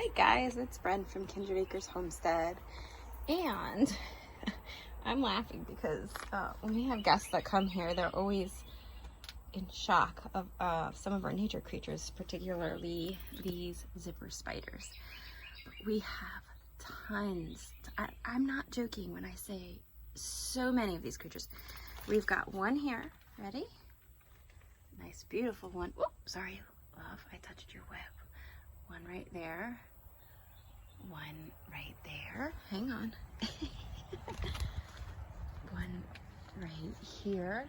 Hi guys, it's Bren from Kindred Acres Homestead, and I'm laughing because when we have guests that come here, they're always in shock of some of our nature creatures, particularly these zipper spiders. We have tons. I'm not joking when I say so many of these creatures. We've got one here. Ready? Nice, beautiful one. Oh, sorry, love, I touched your web. One right there. One right there. Hang on. One right here.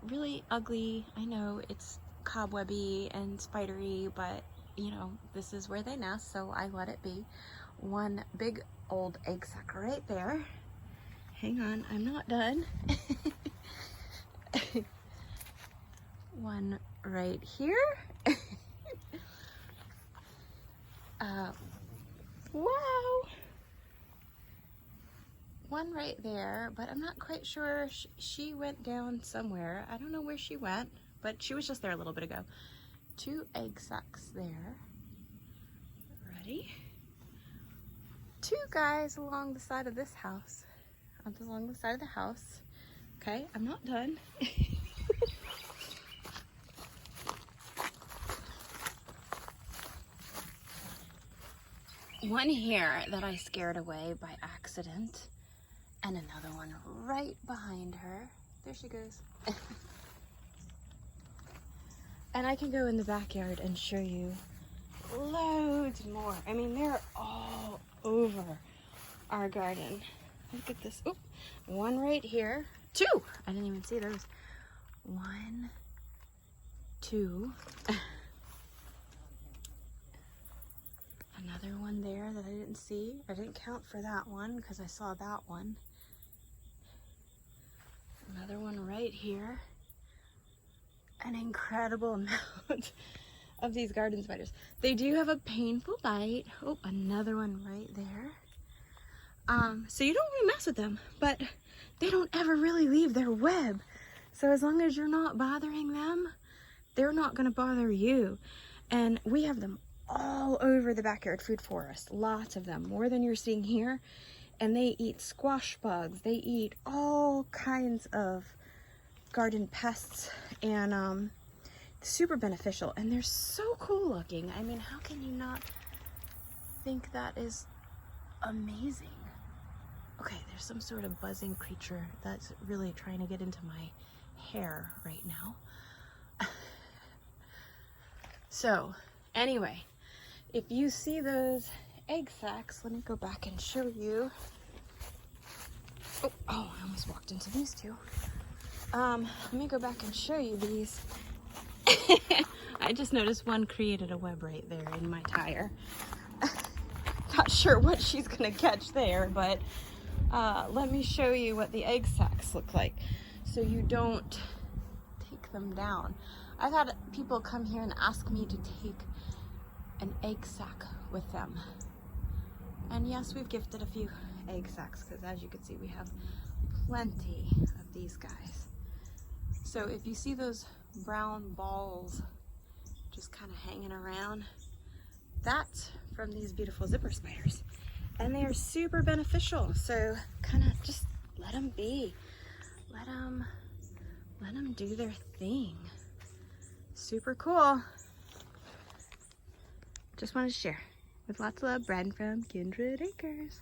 Really ugly. I know it's cobwebby and spidery, but you know, this is where they nest, so I let it be. One big old egg sac right there. Hang on, I'm not done. One right here. Wow. One right there, but I'm not quite sure. She went down somewhere. I don't know where she went, but she was just there a little bit ago. Two egg sacs there. Ready? Two guys along the side of this house. Along the side of the house. Okay, I'm not done. One here that I scared away by accident, and another one right behind her. There she goes. And I can go in the backyard and show you loads more. I mean, they're all over our garden. Look at this. Oh, one right here. Two. I didn't even see those. One, two. Another one there that I didn't see. I didn't count for that one because I saw that one. Another one right here. An incredible amount of these garden spiders. They do have a painful bite. Oh, another one right there. So you don't want to mess with them, but they don't ever really leave their web. So as long as you're not bothering them, they're not going to bother you. And we have them all over the backyard food forest. Lots of them, more than you're seeing here. And they eat squash bugs. They eat all kinds of garden pests, and super beneficial. And they're so cool looking. I mean, how can you not think that is amazing? Okay, there's some sort of buzzing creature that's really trying to get into my hair right now. So anyway, if you see those egg sacs, let me go back and show you. Oh, I almost walked into these two. Let me go back and show you these. I just noticed one created a web right there in my tire. Not sure what she's gonna catch there, but let me show you what the egg sacs look like so you don't take them down. I've had people come here and ask me to take an egg sac with them. And yes, we've gifted a few egg sacs because as you can see, we have plenty of these guys. So if you see those brown balls just kind of hanging around, that's from these beautiful zipper spiders. And they are super beneficial. So kind of just let them be. Let them do their thing. Super cool. Just wanted to share. With lots of love, Bren from Kindred Acres.